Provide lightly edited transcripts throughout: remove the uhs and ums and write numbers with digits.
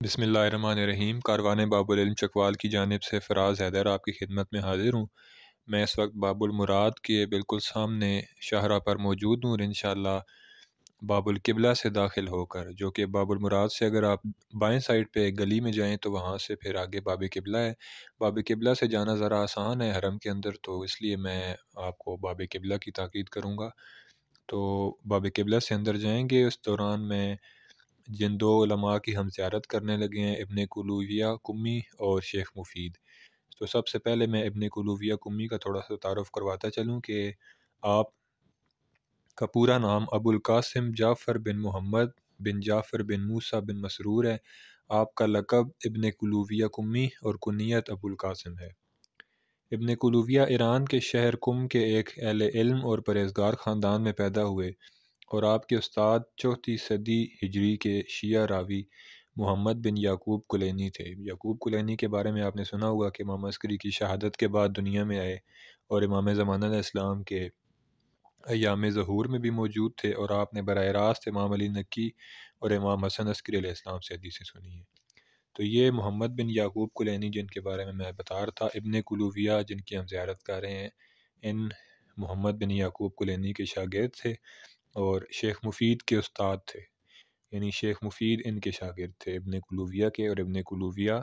بسم اللہ الرحمن الرحیم۔ کاروان باب العلم چکوال کی جانب سے فراز حیدر آپ کی خدمت میں حاضر ہوں۔ میں اس وقت باب المراد کے بالکل سامنے شاہراہ پر موجود ہوں اور انشاءاللہ باب القبلہ سے داخل ہو کر، جو کہ باب المراد سے اگر آپ بائیں سائڈ پہ گلی میں جائیں تو وہاں سے پھر آگے باب قبلہ ہے۔ باب قبلہ سے جانا ذرا آسان ہے حرم کے اندر، تو اس لیے میں آپ کو باب قبلہ کی تاکید کروں گا۔ تو باب قبلہ سے اندر جائیں گے، اس دوران میں جن دو علماء کی ہم زیارت کرنے لگے ہیں، ابن کلویہ کمی اور شیخ مفید، تو سب سے پہلے میں ابن کلویہ کمی کا تھوڑا سا تعارف کرواتا چلوں کہ آپ کا پورا نام ابو القاسم جعفر بن محمد بن جعفر بن موسیٰ بن مسرور ہے۔ آپ کا لقب ابن کلویہ کمی اور کنیت ابو القاسم ہے۔ ابن کلویہ ایران کے شہر کم کے ایک اہل علم اور پرہیزگار خاندان میں پیدا ہوئے، اور آپ کے استاد چوتھی صدی ہجری کے شیعہ راوی محمد بن یعقوب کلینی تھے۔ یعقوب کلینی کے بارے میں آپ نے سنا ہوگا کہ امام عسکری کی شہادت کے بعد دنیا میں آئے اور امام زمانہ علیہ السلام کے ایام ظہور میں بھی موجود تھے، اور آپ نے براہ راست امام علی نقی اور امام حسن عسکری علیہ السلام سے حدیثیں سنی ہیں۔ تو یہ محمد بن یعقوب کلینی جن کے بارے میں بتا رہا تھا، ابن کلویہ جن کی ہم زیارت کر رہے ہیں، ان محمد بن یعقوب کلینی کے شاگرد تھے اور شیخ مفید کے استاد تھے، یعنی شیخ مفید ان کے شاگرد تھے ابن کلویہ کے، اور ابن کلویہ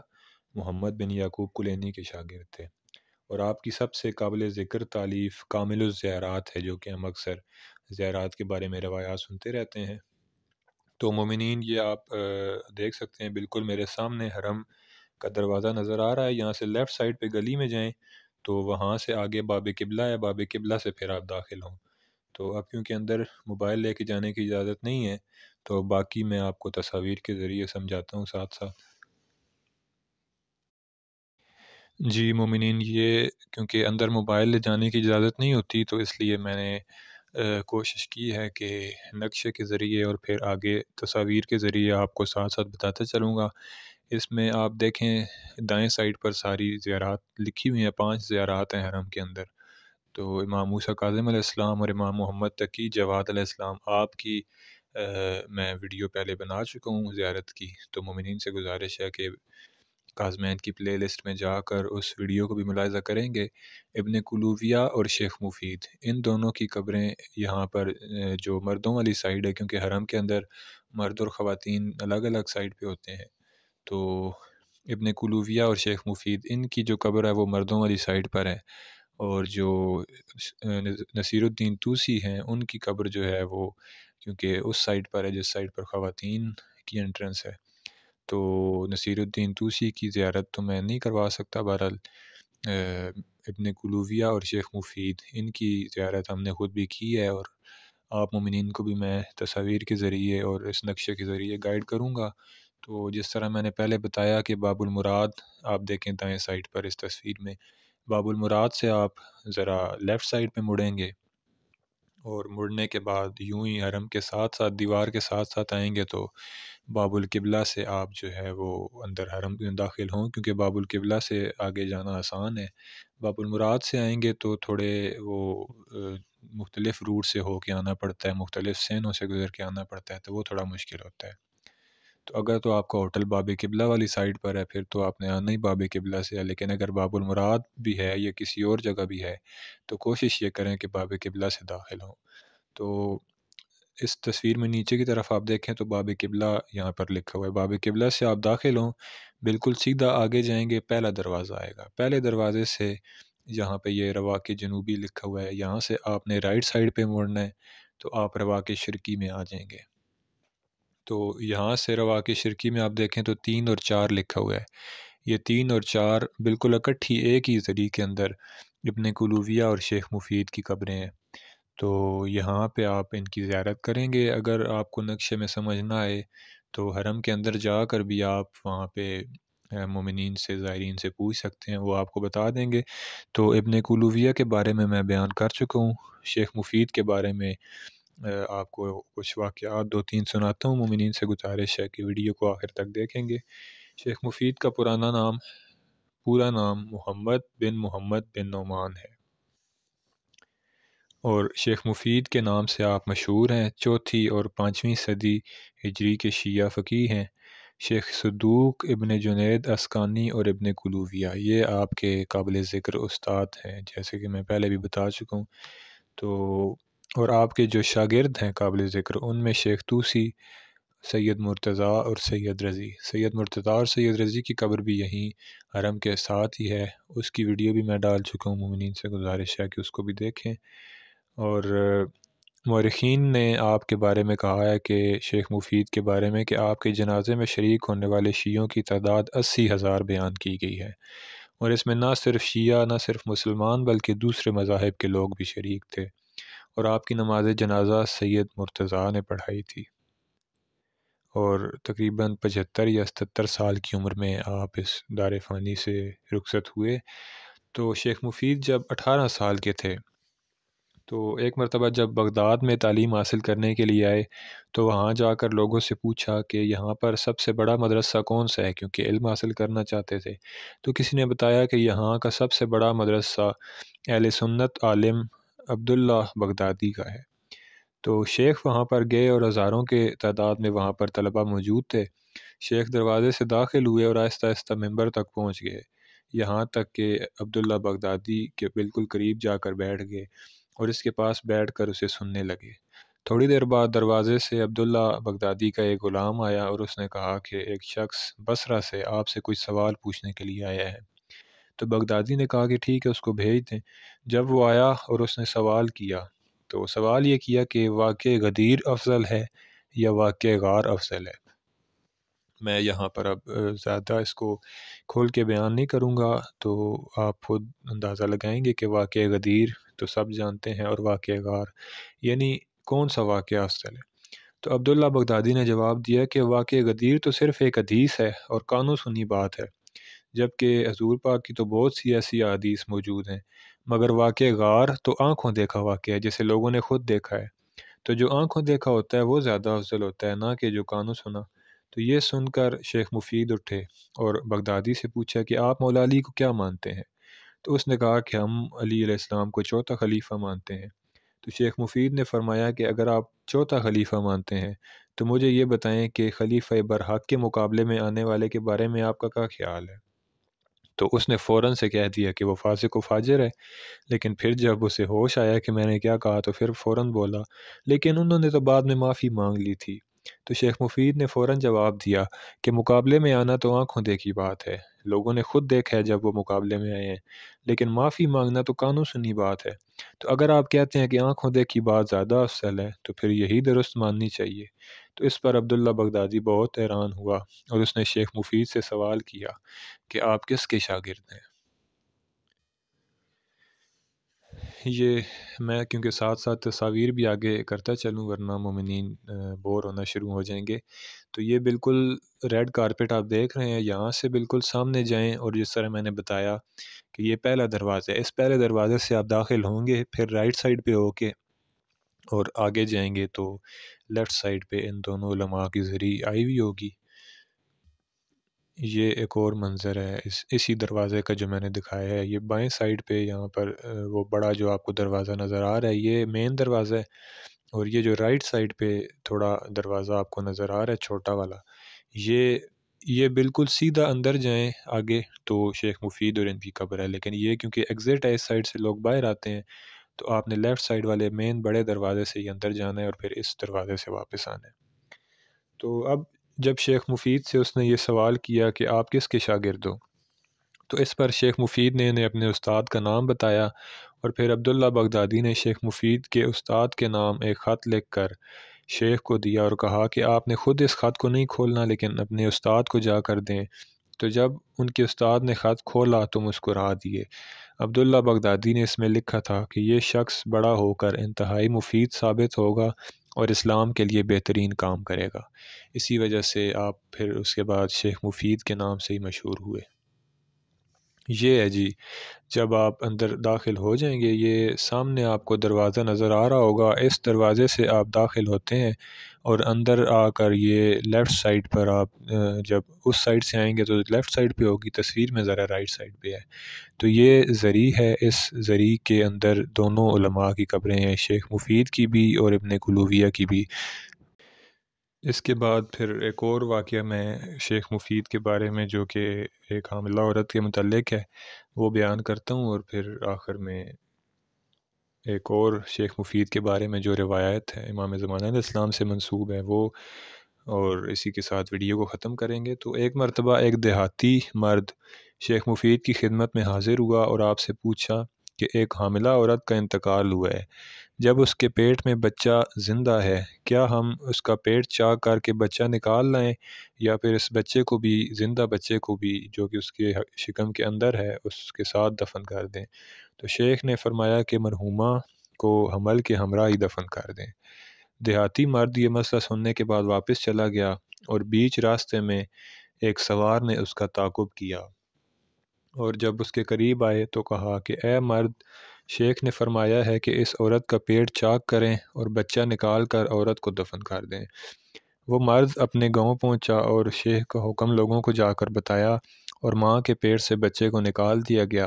محمد بن یعقوب کلینی کے شاگرد تھے۔ اور آپ کی سب سے قابل ذکر تالیف کامل الزیارات ہے، جو کہ ہم اکثر زیارات کے بارے میں روایات سنتے رہتے ہیں۔ تو مومنین، یہ آپ دیکھ سکتے ہیں بالکل میرے سامنے حرم کا دروازہ نظر آ رہا ہے۔ یہاں سے لیفٹ سائڈ پہ گلی میں جائیں تو وہاں سے آگے باب قبلہ ہے، باب قبلہ سے پھر آپ داخل ہوں۔ تو اب کیونکہ اندر موبائل لے کے جانے کی اجازت نہیں ہے، تو باقی میں آپ کو تصاویر کے ذریعے سمجھاتا ہوں ساتھ ساتھ۔ جی مومنین، یہ کیونکہ اندر موبائل لے جانے کی اجازت نہیں ہوتی، تو اس لیے میں نے کوشش کی ہے کہ نقشے کے ذریعے اور پھر آگے تصاویر کے ذریعے آپ کو ساتھ ساتھ بتاتا چلوں گا۔ اس میں آپ دیکھیں دائیں سائڈ پر ساری زیارات لکھی ہوئی ہیں، 5 زیارات ہیں حرم کے اندر۔ تو امام موسیٰ کاظم علیہ السلام اور امام محمد تقی جواد علیہ السلام آپ کی میں ویڈیو پہلے بنا چکا ہوں زیارت کی، تو مومنین سے گزارش ہے کہ کاظمین کی پلے لسٹ میں جا کر اس ویڈیو کو بھی ملاحظہ کریں گے۔ ابن کلوویہ اور شیخ مفید، ان دونوں کی قبریں یہاں پر جو مردوں والی سائڈ ہے، کیونکہ حرم کے اندر مرد اور خواتین الگ الگ سائڈ پہ ہوتے ہیں، تو ابن کلوویہ اور شیخ مفید ان کی جو قبر ہے وہ مردوں والی سائڈ پر ہے، اور جو نصیر الدین طوسی ہیں ان کی قبر جو ہے وہ کیونکہ اس سائڈ پر ہے جس سائڈ پر خواتین کی انٹرنس ہے، تو نصیر الدین طوسی کی زیارت تو میں نہیں کروا سکتا۔ بہرحال ابن کلوویہ اور شیخ مفید ان کی زیارت ہم نے خود بھی کی ہے، اور آپ مومنین کو بھی میں تصاویر کے ذریعے اور اس نقشے کے ذریعے گائیڈ کروں گا۔ تو جس طرح میں نے پہلے بتایا کہ باب المراد آپ دیکھیں دائیں سائڈ پر اس تصویر میں، باب المراد سے آپ ذرا لیفٹ سائڈ پہ مڑیں گے، اور مڑنے کے بعد یوں ہی حرم کے ساتھ ساتھ دیوار کے ساتھ ساتھ آئیں گے تو باب القبلہ سے آپ جو ہے وہ اندر حرم میں داخل ہوں، کیونکہ باب القبلہ سے آگے جانا آسان ہے۔ باب المراد سے آئیں گے تو تھوڑے وہ مختلف روٹ سے ہو کے آنا پڑتا ہے، مختلف سینوں سے گزر کے آنا پڑتا ہے، تو وہ تھوڑا مشکل ہوتا ہے۔ تو اگر تو آپ کا ہوٹل باب قبلہ والی سائڈ پر ہے پھر تو آپ نے آنا ہی باب قبلہ سے ہے، لیکن اگر باب المراد بھی ہے یا کسی اور جگہ بھی ہے تو کوشش یہ کریں کہ باب قبلہ سے داخل ہوں۔ تو اس تصویر میں نیچے کی طرف آپ دیکھیں تو باب قبلہ یہاں پر لکھا ہوا ہے، باب قبلہ سے آپ داخل ہوں، بالکل سیدھا آگے جائیں گے، پہلا دروازہ آئے گا، پہلے دروازے سے جہاں پہ یہ رواق جنوبی لکھا ہوا ہے یہاں سے آپ نے رائٹ سائڈ پہ مڑنا ہے، تو آپ رواق شرقی میں آ جائیں گے۔ تو یہاں سے رواق شرقی میں آپ دیکھیں تو 3 اور 4 لکھا ہوا ہے، یہ 3 اور 4 بالکل اکٹھی ایک ہی زری کے اندر ابن کلوویہ اور شیخ مفید کی قبریں ہیں۔ تو یہاں پہ آپ ان کی زیارت کریں گے۔ اگر آپ کو نقشے میں سمجھ نہ آئے تو حرم کے اندر جا کر بھی آپ وہاں پہ مومنین سے زائرین سے پوچھ سکتے ہیں، وہ آپ کو بتا دیں گے۔ تو ابن کلوویہ کے بارے میں بیان کر چکا ہوں، شیخ مفید کے بارے میں آپ کو کچھ واقعات 2-3 سناتا ہوں۔ مومنین سے گزارش ہے کہ ویڈیو کو آخر تک دیکھیں گے۔ شیخ مفید کا پورا نام محمد بن نعمان ہے، اور شیخ مفید کے نام سے آپ مشہور ہیں۔ چوتھی اور 5ویں صدی ہجری کے شیعہ فقیہ ہیں۔ شیخ صدوق، ابن جنید اسکانی اور ابن قلوویہ، یہ آپ کے قابل ذکر استاد ہیں، جیسے کہ میں پہلے بھی بتا چکا ہوں۔ تو اور آپ کے جو شاگرد ہیں قابل ذکر، ان میں شیخ طوسی، سید مرتضیٰ اور سید رضی۔ سید مرتضیٰ اور سید رضی کی قبر بھی یہیں حرم کے ساتھ ہی ہے، اس کی ویڈیو بھی میں ڈال چکا ہوں، مومنین سے گزارش ہے کہ اس کو بھی دیکھیں۔ اور مورخین نے آپ کے بارے میں کہا ہے کہ شیخ مفید کے بارے میں کہ آپ کے جنازے میں شریک ہونے والے شیعوں کی تعداد 80,000 بیان کی گئی ہے، اور اس میں نہ صرف شیعہ، نہ صرف مسلمان، بلکہ دوسرے مذاہب کے لوگ بھی شریک تھے، اور آپ کی نماز جنازہ سید مرتضیٰ نے پڑھائی تھی، اور تقریباً 75 یا 77 سال کی عمر میں آپ اس دار فانی سے رخصت ہوئے۔ تو شیخ مفید جب 18 سال کے تھے تو ایک مرتبہ جب بغداد میں تعلیم حاصل کرنے کے لیے آئے تو وہاں جا کر لوگوں سے پوچھا کہ یہاں پر سب سے بڑا مدرسہ کون سا ہے، کیونکہ علم حاصل کرنا چاہتے تھے۔ تو کسی نے بتایا کہ یہاں کا سب سے بڑا مدرسہ اہل سنت عالم عبداللہ بغدادی کا ہے۔ تو شیخ وہاں پر گئے اور ہزاروں کے تعداد میں وہاں پر طلبہ موجود تھے۔ شیخ دروازے سے داخل ہوئے اور آہستہ آہستہ ممبر تک پہنچ گئے، یہاں تک کہ عبداللہ بغدادی کے بالکل قریب جا کر بیٹھ گئے اور اس کے پاس بیٹھ کر اسے سننے لگے۔ تھوڑی دیر بعد دروازے سے عبداللہ بغدادی کا ایک غلام آیا اور اس نے کہا کہ ایک شخص بصرہ سے آپ سے کچھ سوال پوچھنے کے لیے آیا ہے۔ تو بغدادی نے کہا کہ ٹھیک ہے، اس کو بھیج دیں۔ جب وہ آیا اور اس نے سوال کیا تو سوال یہ کیا کہ واقع غدیر افضل ہے یا واقع غار افضل ہے۔ میں یہاں پر اب زیادہ اس کو کھول کے بیان نہیں کروں گا، تو آپ خود اندازہ لگائیں گے کہ واقع غدیر تو سب جانتے ہیں، اور واقع غار یعنی کون سا واقعہ افضل ہے۔ تو عبداللہ بغدادی نے جواب دیا کہ واقع غدیر تو صرف ایک حدیث ہے اور قانون سنی بات ہے، جبکہ حضور پاک کی تو بہت سی ایسی احادیث موجود ہیں، مگر واقع غار تو آنکھوں دیکھا واقعہ ہے، جسے لوگوں نے خود دیکھا ہے۔ تو جو آنکھوں دیکھا ہوتا ہے وہ زیادہ افضل ہوتا ہے، نہ کہ جو کانوں سنا۔ تو یہ سن کر شیخ مفید اٹھے اور بغدادی سے پوچھا کہ آپ مولا علی کو کیا مانتے ہیں؟ تو اس نے کہا کہ ہم علی علیہ السلام کو چوتھا خلیفہ مانتے ہیں۔ تو شیخ مفید نے فرمایا کہ اگر آپ چوتھا خلیفہ مانتے ہیں تو مجھے یہ بتائیں کہ خلیفہ برحق کے مقابلے میں آنے والے کے بارے میں آپ کا کیا خیال ہے؟ تو اس نے فوراً سے کہہ دیا کہ وہ فاسق و فاجر ہے، لیکن پھر جب اسے ہوش آیا کہ میں نے کیا کہا تو پھر فوراً بولا، لیکن انہوں نے تو بعد میں معافی مانگ لی تھی۔ تو شیخ مفید نے فوراً جواب دیا کہ مقابلے میں آنا تو آنکھوں دیکھی بات ہے، لوگوں نے خود دیکھا ہے جب وہ مقابلے میں آئے ہیں، لیکن معافی مانگنا تو کانوں سنی بات ہے۔ تو اگر آپ کہتے ہیں کہ آنکھوں دیکھی بات زیادہ افضل ہے تو پھر یہی درست ماننی چاہیے۔ تو اس پر عبداللہ بغدادی بہت حیران ہوا اور اس نے شیخ مفید سے سوال کیا کہ آپ کس کے شاگرد ہیں؟ یہ میں کیونکہ ساتھ ساتھ تصاویر بھی آگے کرتا چلوں ورنہ مومنین بور ہونا شروع ہو جائیں گے۔ تو یہ بالکل ریڈ کارپٹ آپ دیکھ رہے ہیں، یہاں سے بالکل سامنے جائیں اور جس طرح میں نے بتایا کہ یہ پہلا دروازہ ہے، اس پہلے دروازے سے آپ داخل ہوں گے، پھر رائٹ سائڈ پہ ہو کے اور آگے جائیں گے تو لیفٹ سائڈ پہ ان دونوں علماء کی زری آئی ہوئی ہوگی۔ یہ ایک اور منظر ہے اسی دروازے کا جو میں نے دکھایا ہے، یہ بائیں سائڈ پہ یہاں پر وہ بڑا جو آپ کو دروازہ نظر آ رہا ہے یہ مین دروازہ ہے، اور یہ جو رائٹ سائڈ پہ تھوڑا دروازہ آپ کو نظر آ رہا ہے چھوٹا والا، یہ بالکل سیدھا اندر جائیں آگے تو شیخ مفید اور ان کی قبر ہے، لیکن یہ کیونکہ ایگزٹ ہے، اس سائڈ سے لوگ باہر آتے ہیں تو آپ نے لیفٹ سائڈ والے مین بڑے دروازے سے ہی اندر جانا ہے اور پھر اس دروازے سے واپس آنا ہے۔ تو اب جب شیخ مفید سے اس نے یہ سوال کیا کہ آپ کس کے شاگرد ہو، تو اس پر شیخ مفید نے انہیں اپنے استاد کا نام بتایا، اور پھر عبداللہ بغدادی نے شیخ مفید کے استاد کے نام ایک خط لکھ کر شیخ کو دیا اور کہا کہ آپ نے خود اس خط کو نہیں کھولنا لیکن اپنے استاد کو جا کر دیں۔ تو جب ان کے استاد نے خط کھولا تو مسکرا دیے۔ عبداللہ بغدادی نے اس میں لکھا تھا کہ یہ شخص بڑا ہو کر انتہائی مفید ثابت ہوگا اور اسلام کے لیے بہترین کام کرے گا۔ اسی وجہ سے آپ پھر اس کے بعد شیخ مفید کے نام سے ہی مشہور ہوئے۔ یہ ہے جی، جب آپ اندر داخل ہو جائیں گے یہ سامنے آپ کو دروازہ نظر آ رہا ہوگا، اس دروازے سے آپ داخل ہوتے ہیں اور اندر آ کر یہ لیفٹ سائڈ پر آپ جب اس سائڈ سے آئیں گے تو لیفٹ سائڈ پہ ہوگی، تصویر میں ذرا رائٹ سائڈ پہ ہے۔ تو یہ زری ہے، اس زری کے اندر دونوں علماء کی قبریں ہیں، شیخ مفید کی بھی اور ابن قلوویہ کی بھی۔ اس کے بعد پھر ایک اور واقعہ میں شیخ مفید کے بارے میں جو کہ ایک حاملہ عورت کے متعلق ہے وہ بیان کرتا ہوں، اور پھر آخر میں ایک اور شیخ مفید کے بارے میں جو روایت ہے امام زمانہ علیہ السلام سے منسوب ہے وہ، اور اسی کے ساتھ ویڈیو کو ختم کریں گے۔ تو ایک مرتبہ ایک دیہاتی مرد شیخ مفید کی خدمت میں حاضر ہوا اور آپ سے پوچھا کہ ایک حاملہ عورت کا انتقال ہوا ہے، جب اس کے پیٹ میں بچہ زندہ ہے کیا ہم اس کا پیٹ چاک کر کے بچہ نکال لائیں، یا پھر اس بچے کو بھی، زندہ بچے کو بھی جو کہ اس کے شکم کے اندر ہے، اس کے ساتھ دفن کر دیں؟ تو شیخ نے فرمایا کہ مرحومہ کو حمل کے ہمراہ ہی دفن کر دیں۔ دیہاتی مرد یہ مسئلہ سننے کے بعد واپس چلا گیا، اور بیچ راستے میں ایک سوار نے اس کا تعاقب کیا، اور جب اس کے قریب آئے تو کہا کہ اے مرد، شیخ نے فرمایا ہے کہ اس عورت کا پیٹ چاک کریں اور بچہ نکال کر عورت کو دفن کر دیں۔ وہ مرد اپنے گاؤں پہنچا اور شیخ کا حکم لوگوں کو جا کر بتایا، اور ماں کے پیٹ سے بچے کو نکال دیا گیا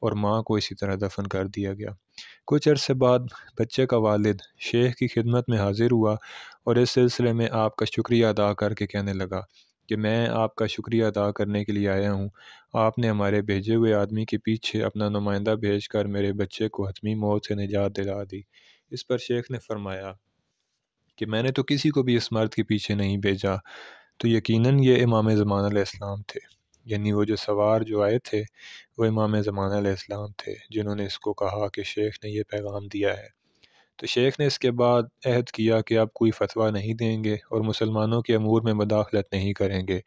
اور ماں کو اسی طرح دفن کر دیا گیا۔ کچھ عرصے بعد بچے کا والد شیخ کی خدمت میں حاضر ہوا اور اس سلسلے میں آپ کا شکریہ ادا کر کے کہنے لگا کہ میں آپ کا شکریہ ادا کرنے کے لیے آیا ہوں، آپ نے ہمارے بھیجے ہوئے آدمی کے پیچھے اپنا نمائندہ بھیج کر میرے بچے کو حتمی موت سے نجات دلا دی۔ اس پر شیخ نے فرمایا کہ میں نے تو کسی کو بھی اس مرد کے پیچھے نہیں بھیجا، تو یقیناً یہ امام زمان علیہ السلام تھے۔ یعنی وہ جو سوار جو آئے تھے وہ امام زمان علیہ السلام تھے جنہوں نے اس کو کہا کہ شیخ نے یہ پیغام دیا ہے۔ تو شیخ نے اس کے بعد عہد کیا کہ اب کوئی فتویٰ نہیں دیں گے اور مسلمانوں کے امور میں مداخلت نہیں کریں گے۔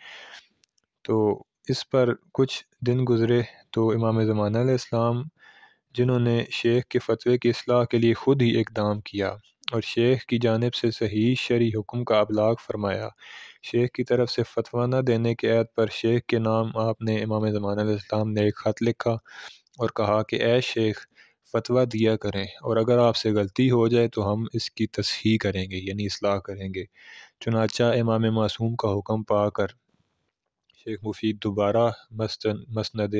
تو اس پر کچھ دن گزرے تو امام زمانہ علیہ السلام، جنہوں نے شیخ کے فتوے کی اصلاح کے لیے خود ہی اقدام کیا اور شیخ کی جانب سے صحیح شرعی حکم کا ابلاغ فرمایا، شیخ کی طرف سے فتویٰ نہ دینے کے عہد پر شیخ کے نام آپ نے امام زمانہ علیہ السلام نے ایک خط لکھا اور کہا کہ اے شیخ، فتویٰ دیا کریں، اور اگر آپ سے غلطی ہو جائے تو ہم اس کی تصحیح کریں گے، یعنی اصلاح کریں گے۔ چنانچہ امام معصوم کا حکم پا کر شیخ مفید دوبارہ مسند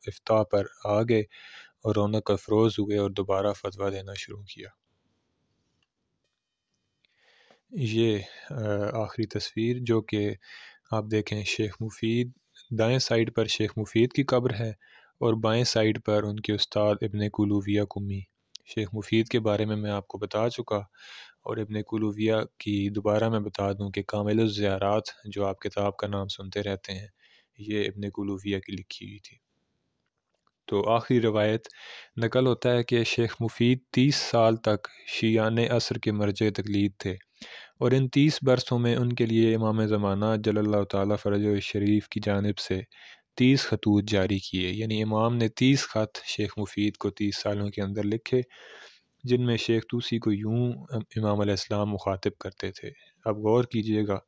افتاء پر آ گئے اور رونق افروز ہوئے اور دوبارہ فتویٰ دینا شروع کیا۔ یہ آخری تصویر جو کہ آپ دیکھیں شیخ مفید، دائیں سائیڈ پر شیخ مفید کی قبر ہے اور بائیں سائیڈ پر ان کے استاد ابن کلوویہ قمی۔ شیخ مفید کے بارے میں آپ کو بتا چکا، اور ابن کلوویہ کی دوبارہ میں بتا دوں کہ کامل الزیارات جو آپ کتاب کا نام سنتے رہتے ہیں، یہ ابن کلوویہ کی لکھی ہوئی تھی۔ تو آخری روایت نقل ہوتا ہے کہ شیخ مفید 30 سال تک شیعان عصر کے مرجع تقلید تھے، اور ان 30 برسوں میں ان کے لیے امام زمانہ جل اللہ تعالیٰ فرجہ شریف کی جانب سے 30 خطوط جاری کیے، یعنی امام نے 30 خط شیخ مفید کو 30 سالوں کے اندر لکھے، جن میں شیخ طوسی کو یوں امام علیہ السلام مخاطب کرتے تھے۔ اب غور کیجئے گا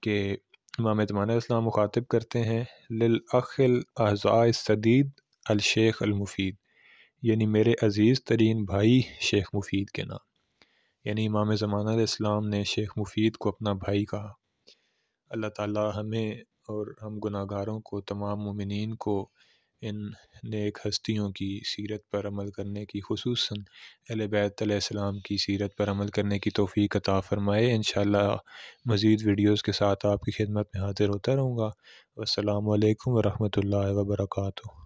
کہ امام زمانہ علیہ السلام مخاطب کرتے ہیں للأخ الأعزاء السدید الشیخ المفید، یعنی میرے عزیز ترین بھائی شیخ مفید کے نام، یعنی امام زمانہ علیہ السلام نے شیخ مفید کو اپنا بھائی کہا۔ اللہ تعالی ہمیں اور ہم گناہ گاروں کو، تمام مومنین کو ان نیک ہستیوں کی سیرت پر عمل کرنے کی، خصوصاً اہل بیت علیہ السلام کی سیرت پر عمل کرنے کی توفیق عطا فرمائے۔ انشاءاللہ مزید ویڈیوز کے ساتھ آپ کی خدمت میں حاضر ہوتا رہوں گا۔ والسلام علیکم ورحمۃ اللہ وبرکاتہ۔